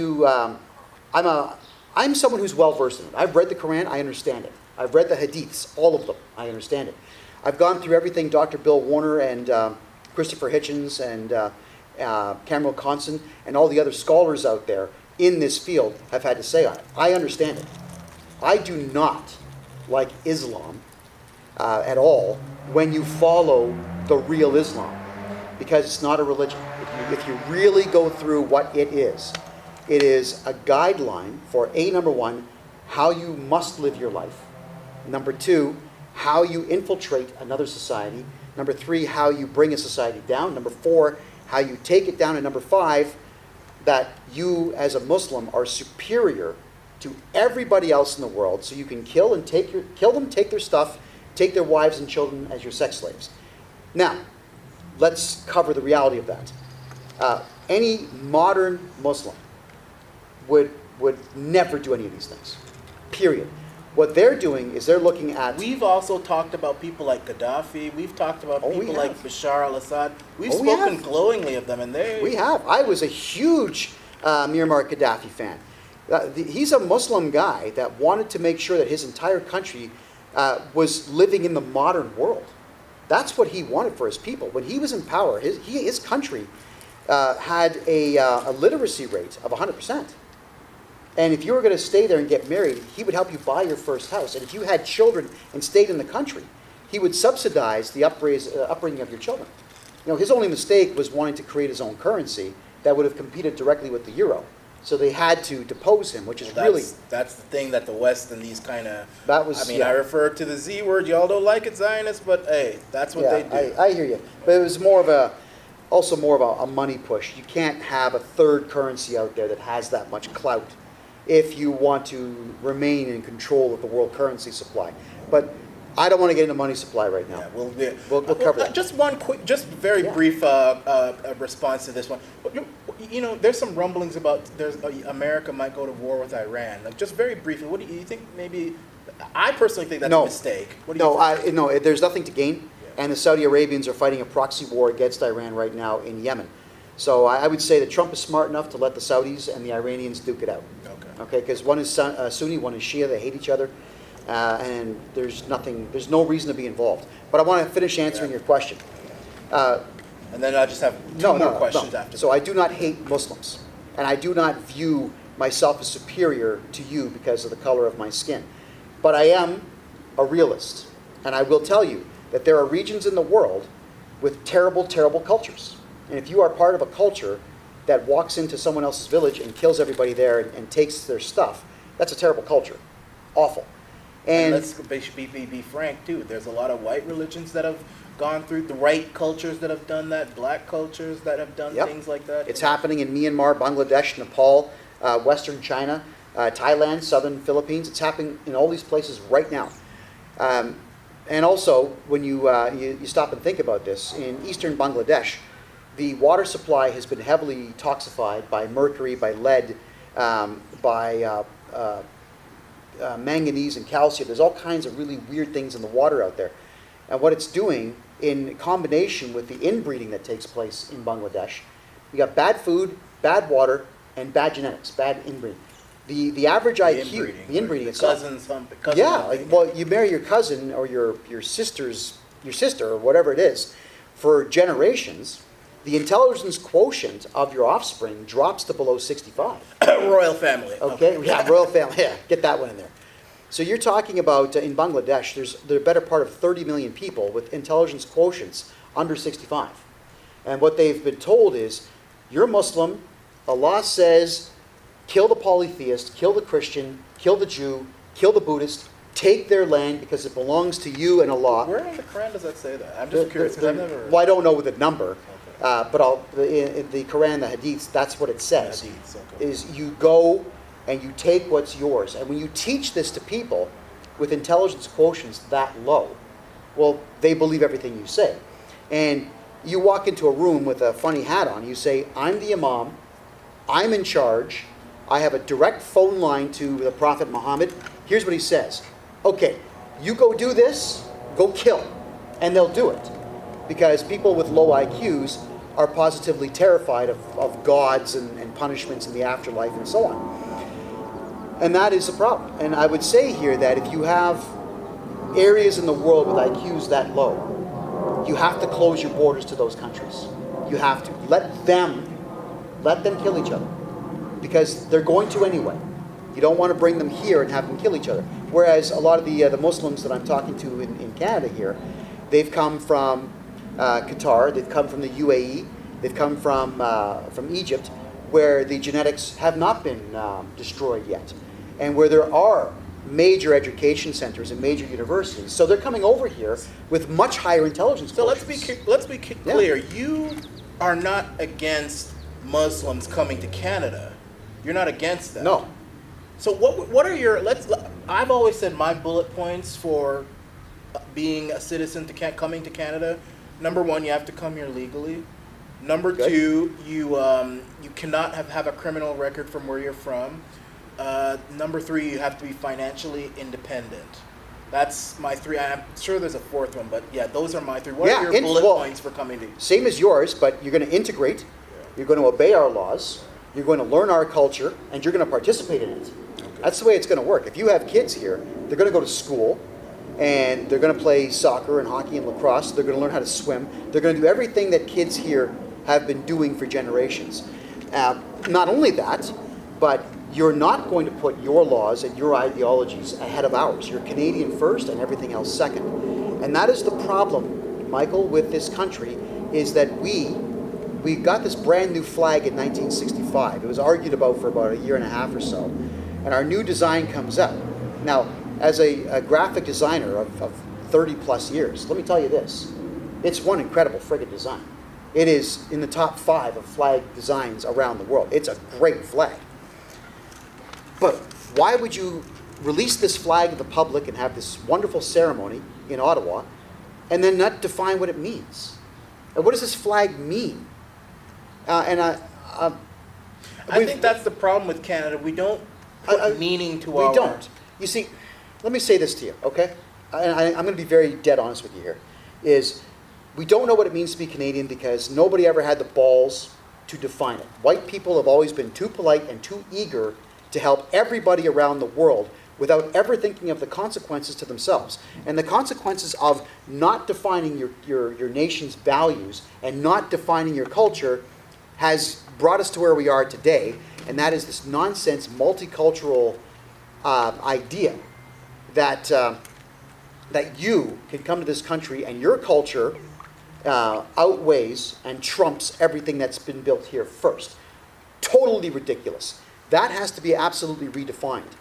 someone who's well-versed in it. I've read the Quran, I understand it. I've read the Hadiths, all of them, I understand it. I've gone through everything Dr. Bill Warner and Christopher Hitchens and Cameron Constant and all the other scholars out there in this field have had to say on it. I understand it. I do not like Islam at all when you follow the real Islam, because it's not a religion. If you really go through what it is a guideline for number 1, how you must live your life. Number 2, how you infiltrate another society. Number 3, how you bring a society down. Number 4, how you take it down. And number 5, that you as a Muslim are superior to everybody else in the world, so you can kill them, take their stuff, take their wives and children as your sex slaves. Now, let's cover the reality of that. Any modern Muslim would never do any of these things, period. What they're doing is they're looking at... We've also talked about people like Gaddafi. We've talked about people like Bashar al-Assad. We've spoken glowingly of them, and they... We have. I was a huge Muammar Gaddafi fan. He's a Muslim guy that wanted to make sure that his entire country was living in the modern world. That's what he wanted for his people. When he was in power, his country had a literacy rate of 100%. And if you were going to stay there and get married, he would help you buy your first house. And if you had children and stayed in the country, he would subsidize the upbringing of your children. You know, his only mistake was wanting to create his own currency that would have competed directly with the euro. So they had to depose him, which is really... That's the thing that the West and these kind of... That was... I refer to the Z word. Y'all don't like it, Zionists, but hey, that's what they do. I hear you. But it was also more of a money push. You can't have a third currency out there that has that much clout if you want to remain in control of the world currency supply. But I don't want to get into money supply right now. Yeah, we'll cover that. Just one quick, very brief response to this one. You know, there's some rumblings about America might go to war with Iran. Like, just very briefly, what do you think? Maybe I personally think that's a mistake. What do you think? No, there's nothing to gain, and the Saudi Arabians are fighting a proxy war against Iran right now in Yemen. So I would say that Trump is smart enough to let the Saudis and the Iranians duke it out. Okay, because one is Sunni, one is Shia. They hate each other, and there's no reason to be involved. But I want to finish answering your question. And then I just have two more questions after that. So I do not hate Muslims, and I do not view myself as superior to you because of the color of my skin. But I am a realist, and I will tell you that there are regions in the world with terrible, terrible cultures. And if you are part of a culture that walks into someone else's village and kills everybody there and takes their stuff, That's a terrible culture. Awful. And let's be frank too. There's a lot of white religions that have gone through, the right cultures that have done that, black cultures that have done things like that. It's happening in Myanmar, Bangladesh, Nepal, Western China, Thailand, Southern Philippines. It's happening in all these places right now. And also, when you stop and think about this, in eastern Bangladesh, the water supply has been heavily toxified by mercury, by lead, by manganese and calcium. There's all kinds of really weird things in the water out there. And what it's doing, in combination with the inbreeding that takes place in Bangladesh, you got bad food, bad water, and bad genetics, bad inbreeding. The average IQ, the inbreeding itself. Well, you marry your cousin or your sister or whatever it is, for generations, the intelligence quotient of your offspring drops to below 65. Royal family. Okay, yeah, royal family. Yeah, get that one in there. So you're talking about in Bangladesh, there's the better part of 30 million people with intelligence quotients under 65. And what they've been told is, you're Muslim, Allah says, kill the polytheist, kill the Christian, kill the Jew, kill the Buddhist, take their land because it belongs to you and Allah. Where in the Quran does that say that? I'm just curious because I've never... Well, I don't know the number, but in the Quran, the Hadiths, that's what it says. Is you go and you take what's yours. And when you teach this to people with intelligence quotients that low, well, they believe everything you say. And you walk into a room with a funny hat on, you say, I'm the Imam, I'm in charge, I have a direct phone line to the Prophet Mohammad, here's what he says. Okay, you go do this, go kill. And they'll do it. Because people with low IQs are positively terrified of gods and punishments in the afterlife and so on. And that is a problem. And I would say here that if you have areas in the world with IQs that low, you have to close your borders to those countries. You have to let them kill each other. Because they're going to anyway. You don't want to bring them here and have them kill each other. Whereas a lot of the Muslims that I'm talking to in Canada here, they've come from Qatar, they've come from the UAE, they've come from Egypt, where the genetics have not been destroyed yet, and where there are major education centers and major universities. So they're coming over here with much higher intelligence. So let's be clear. Yeah. You are not against Muslims coming to Canada. You're not against that. No. So what are your I've always said my bullet points for being a citizen coming to Canada. Number one, you have to come here legally. Number two, you cannot have a criminal record from where you're from. Number three, you have to be financially independent. That's my three. I'm sure there's a fourth one, but yeah, those are my three. What are your bullet points for coming to? Same as yours, but you're going to integrate. You're going to obey our laws. You're going to learn our culture, and you're going to participate in it. Okay. That's the way it's going to work. If you have kids here, they're going to go to school, and they're going to play soccer and hockey and lacrosse. They're going to learn how to swim. They're going to do everything that kids here have been doing for generations. Not only that, but you're not going to put your laws and your ideologies ahead of ours. You're Canadian first and everything else second. And that is the problem, Michael, with this country, is that we got this brand new flag in 1965. It was argued about for about a year and a half or so. And our new design comes out. Now, as a graphic designer of 30 plus years, let me tell you this. It's one incredible friggin' design. It is in the top 5 of flag designs around the world. It's a great flag. But why would you release this flag to the public and have this wonderful ceremony in Ottawa and then not define what it means? And what does this flag mean? I think that's the problem with Canada. We don't put meaning to our... We don't. You see, let me say this to you, okay? I'm going to be very dead honest with you here. Is we don't know what it means to be Canadian because nobody ever had the balls to define it. White people have always been too polite and too eager to help everybody around the world without ever thinking of the consequences to themselves. And the consequences of not defining your nation's values and not defining your culture has brought us to where we are today, and that is this nonsense multicultural idea that you can come to this country and your culture outweighs and trumps everything that's been built here first. Totally ridiculous. That has to be absolutely redefined.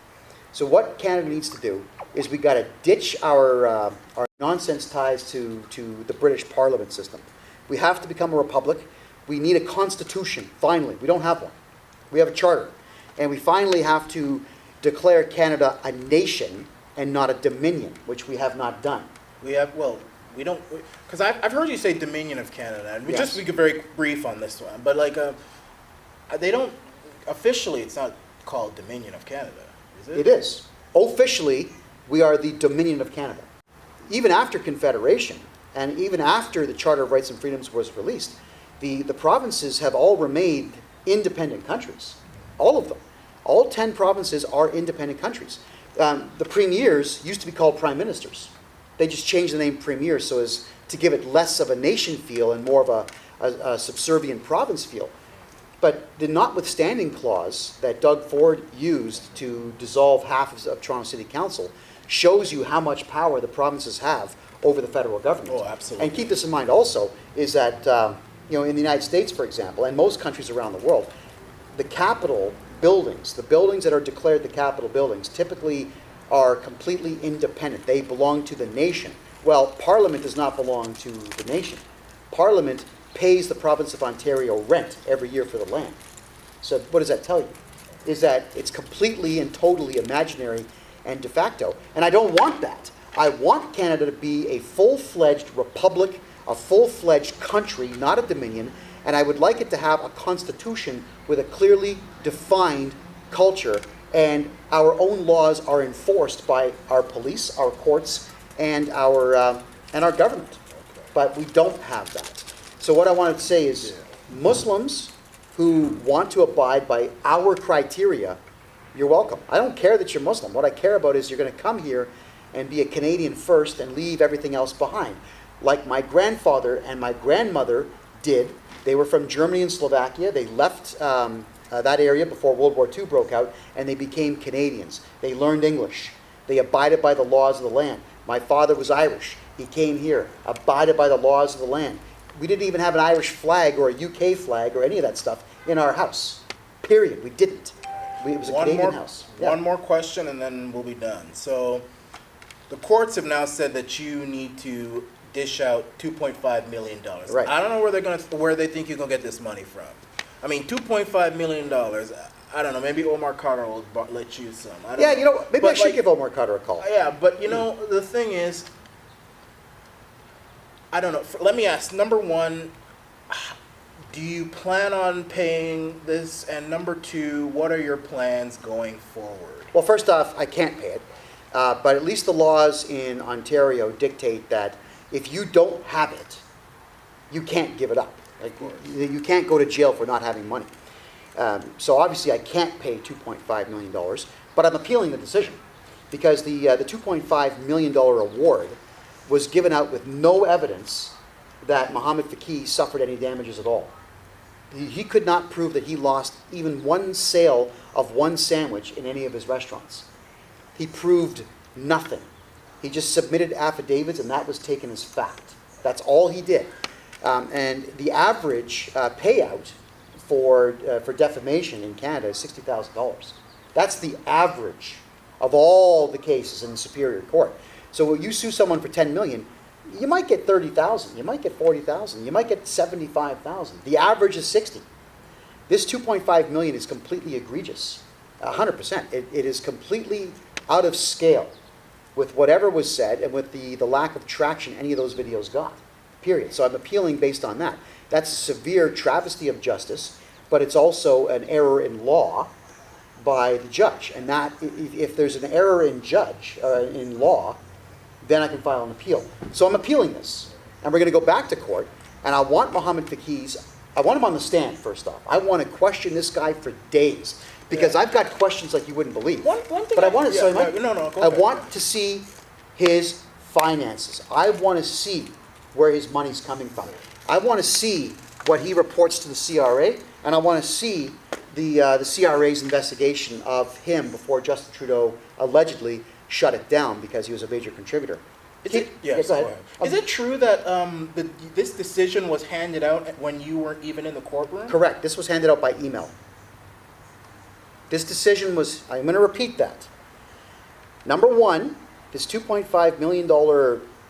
So what Canada needs to do is we got to ditch our nonsense ties to the British Parliament system. We have to become a republic. We need a constitution, finally. We don't have one. We have a charter. And we finally have to declare Canada a nation and not a dominion, which we have not done. We have, well, we don't, because I've heard you say Dominion of Canada, and we Yes. just be very brief on this one, but like, they don't, officially, it's not called Dominion of Canada, is it? It is. Officially, we are the Dominion of Canada. Even after Confederation, and even after the Charter of Rights and Freedoms was released, the provinces have all remained independent countries. All of them. All 10 provinces are independent countries. The premiers used to be called prime ministers. They just changed the name premier so as to give it less of a nation feel and more of a subservient province feel. But the notwithstanding clause that Doug Ford used to dissolve half of Toronto City Council shows you how much power the provinces have over the federal government. Oh, absolutely. And keep this in mind also, is that in the United States, for example, and most countries around the world, the capital buildings, the buildings that are declared the capital buildings, typically are completely independent. They belong to the nation. Well, Parliament does not belong to the nation. Parliament pays the province of Ontario rent every year for the land. So what does that tell you? Is that it's completely and totally imaginary and de facto. And I don't want that. I want Canada to be a full-fledged republic, a full-fledged country, not a dominion, and I would like it to have a constitution with a clearly defined culture, and our own laws are enforced by our police, our courts, and our government. But we don't have that. So what I wanted to say is Muslims who want to abide by our criteria, you're welcome. I don't care that you're Muslim. What I care about is you're going to come here and be a Canadian first and leave everything else behind. Like my grandfather and my grandmother did. They were from Germany and Slovakia. They left that area before World War II broke out, and they became Canadians. They learned English. They abided by the laws of the land. My father was Irish. He came here, abided by the laws of the land. We didn't even have an Irish flag or a UK flag or any of that stuff in our house. Period. We didn't. It was a Canadian house. Yeah. One more question and then we'll be done. So the courts have now said that you need to dish out $2.5 million. Right. I don't know where they think you're going to get this money from. I mean, $2.5 million, I don't know, maybe Omar Carter will let you some. I don't know. Maybe I should give Omar Carter a call. Yeah, but the thing is, I don't know. Let me ask, number one, do you plan on paying this? And number two, what are your plans going forward? Well, first off, I can't pay it. But at least the laws in Ontario dictate that if you don't have it, you can't give it up. Like, you can't go to jail for not having money. So obviously I can't pay $2.5 million, but I'm appealing the decision because the $2.5 million award was given out with no evidence that Mohammad Fakiah suffered any damages at all. He could not prove that he lost even one sale of one sandwich in any of his restaurants. He proved nothing. He just submitted affidavits and that was taken as fact. That's all he did. And the average payout for defamation in Canada is $60,000. That's the average of all the cases in the Superior Court. So when you sue someone for $10 million, you might get $30,000, you might get $40,000, you might get $75,000. The average is $60,000. This $2.5 million is completely egregious, 100%. It is completely out of scale with whatever was said and with the lack of traction any of those videos got. Period. So I'm appealing based on that. That's a severe travesty of justice, but it's also an error in law by the judge. And that, if there's an error in law, then I can file an appeal. So I'm appealing this. And we're going to go back to court, and I want Mohammad Fakiah's, I want him on the stand, first off. I want to question this guy for days, because I've got questions like you wouldn't believe. One thing but I want to, go I ahead. want to see his finances. I want to see where his money's coming from. I want to see what he reports to the CRA, and I want to see the CRA's investigation of him before Justin Trudeau allegedly shut it down because he was a major contributor. Yes, go ahead. Is it true that this decision was handed out when you weren't even in the courtroom? Correct. This was handed out by email. This decision was, I'm going to repeat that. Number one, this $2.5 million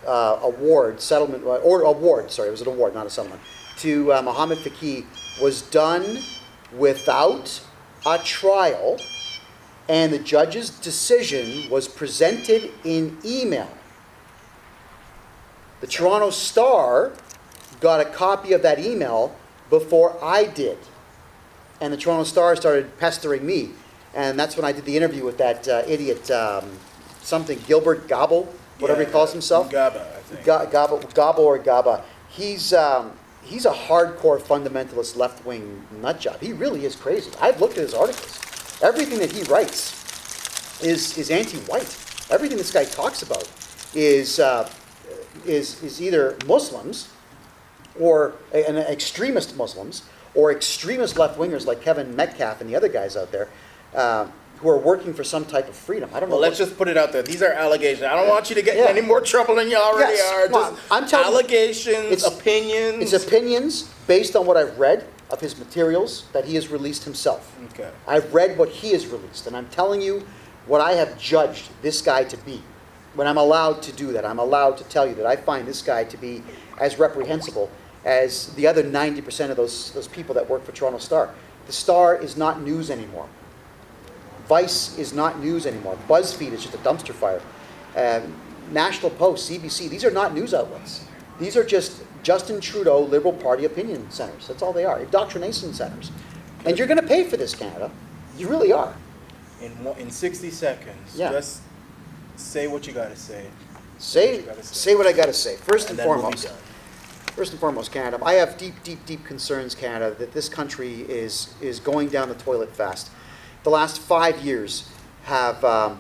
award, settlement, or award, sorry, it was an award, not a settlement, to Mohammad Fakiah was done without a trial, and the judge's decision was presented in email. The Toronto Star got a copy of that email before I did. And the Toronto Star started pestering me. And that's when I did the interview with that idiot, something, Gilbert Gobble, whatever he calls himself. Gaba, I think. Gobble or Gaba. He's a hardcore fundamentalist left-wing nutjob. He really is crazy. I've looked at his articles. Everything that he writes is anti-white. Everything this guy talks about is either Muslims or an extremist Muslims or extremist left-wingers like Kevin Metcalf and the other guys out there who are working for some type of freedom. I don't know. Well, let's just put it out there. These are allegations. I don't want you to get in any more trouble than you already are. Just I'm telling allegations, opinions. It's opinions based on what I've read of his materials that he has released himself. Okay. I've read what he has released, and I'm telling you what I have judged this guy to be. When I'm allowed to do that, I'm allowed to tell you that I find this guy to be as reprehensible as the other 90% of those people that work for Toronto Star. The Star is not news anymore. Vice is not news anymore. BuzzFeed is just a dumpster fire. National Post, CBC, these are not news outlets. These are just Justin Trudeau Liberal Party opinion centers. That's all they are, indoctrination centers. And you're going to pay for this, Canada. You really are. In 60 seconds, just say what you got to say. Say what I got to say. First and foremost. We'll be done. First and foremost, Canada, I have deep concerns, Canada, that this country is going down the toilet fast. The last 5 years have,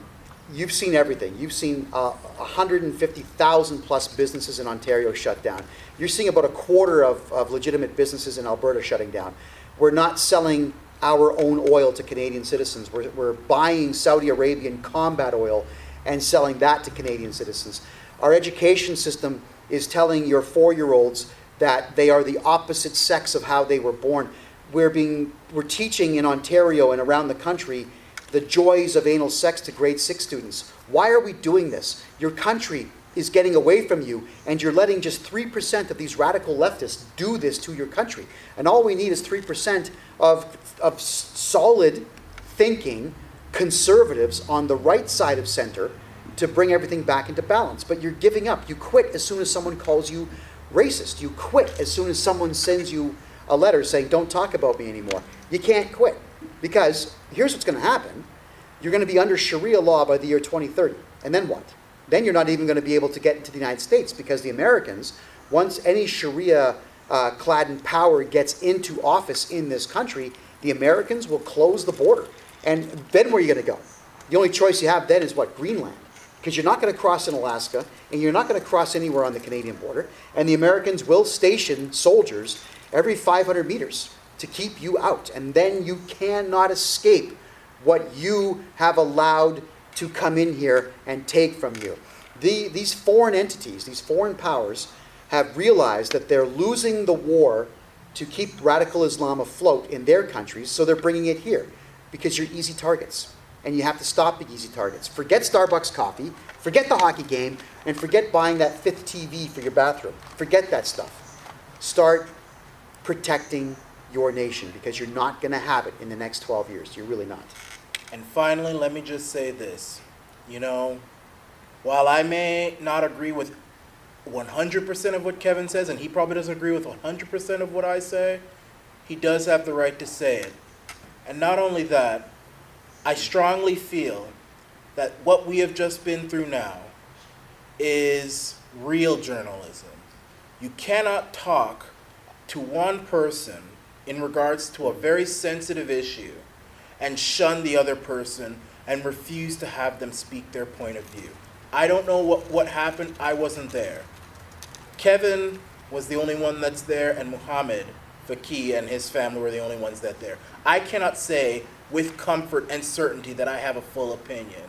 you've seen everything. You've seen 150,000 plus businesses in Ontario shut down. You're seeing about a quarter of legitimate businesses in Alberta shutting down. We're not selling our own oil to Canadian citizens. We're buying Saudi Arabian combat oil and selling that to Canadian citizens. Our education system is telling your 4-year-olds that they are the opposite sex of how they were born. We're teaching in Ontario and around the country the joys of anal sex to grade 6 students. Why are we doing this? Your country is getting away from you, and you're letting just 3% of these radical leftists do this to your country. And all we need is 3% of solid thinking conservatives on the right side of center to bring everything back into balance. But you're giving up. You quit as soon as someone calls you racist. You quit as soon as someone sends you a letter saying, don't talk about me anymore. You can't quit, because here's what's going to happen. You're going to be under Sharia law by the year 2030. And then what? Then you're not even going to be able to get into the United States, because the Americans, once any Sharia-clad power gets into office in this country, the Americans will close the border. And then where are you going to go? The only choice you have then is what? Greenland. Because you're not going to cross in Alaska, and you're not going to cross anywhere on the Canadian border, and the Americans will station soldiers every 500 meters to keep you out. And then you cannot escape what you have allowed to come in here and take from you. These foreign entities, these foreign powers, have realized that they're losing the war to keep radical Islam afloat in their countries, so they're bringing it here, because you're easy targets. And you have to stop being easy targets. Forget Starbucks coffee, forget the hockey game, and forget buying that 5th TV for your bathroom. Forget that stuff. Start protecting your nation, because you're not going to have it in the next 12 years. You're really not. And finally, let me just say this. You know, while I may not agree with 100% of what Kevin says, and he probably doesn't agree with 100% of what I say, he does have the right to say it. And not only that, I strongly feel that what we have just been through now is real journalism. You cannot talk to one person in regards to a very sensitive issue and shun the other person and refuse to have them speak their point of view. I don't know what happened. I wasn't there. Kevin was the only one that's there, and Mohammad, Fakiah, and his family were the only ones that there. I cannot say with comfort and certainty that I have a full opinion.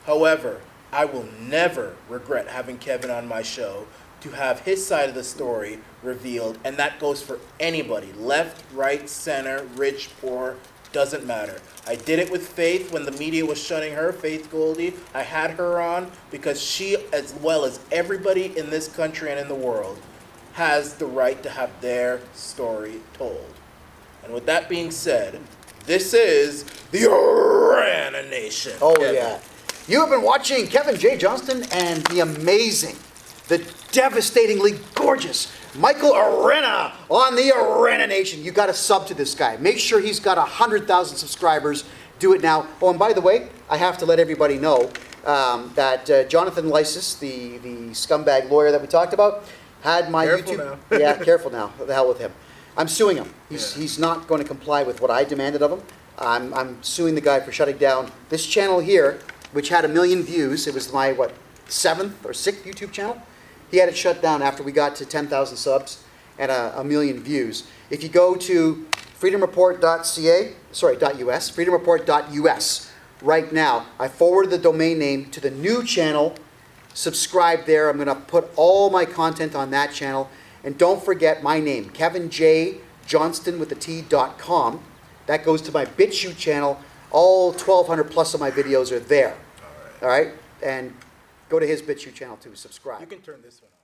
However, I will never regret having Kevin on my show to have his side of the story revealed, and that goes for anybody, left, right, center, rich, poor, Doesn't matter. I did it with Faith when the media was shunning her, Faith Goldie. I had her on because she, as well as everybody in this country and in the world, has the right to have their story told. And with that being said, this is the Arana Nation. Oh, Kevin. yeah. You have been watching Kevin J Johnston and the amazing, the devastatingly gorgeous Michael Arana on the Arana Nation. You got to sub to this guy. Make sure he's got 100,000 subscribers. Do it now. Oh, and by the way, I have to let everybody know that Jonathan Lysis, the scumbag lawyer that we talked about, had my Careful YouTube. now. Yeah, careful now. The hell with him. I'm suing him. He's not going to comply with what I demanded of him. I'm suing the guy for shutting down this channel here, which had 1 million views. It was my, 7th or 6th YouTube channel? He had it shut down after we got to 10,000 subs and 1 million views. If you go to freedomreport.us, freedomreport.us right now, I forwarded the domain name to the new channel. Subscribe there. I'm going to put all my content on that channel. And don't forget my name, Kevin J Johnston with the T.com. That goes to my BitChute channel. All 1,200 plus of my videos are there. All right? And go to his BitChute channel to subscribe. You can turn this one off.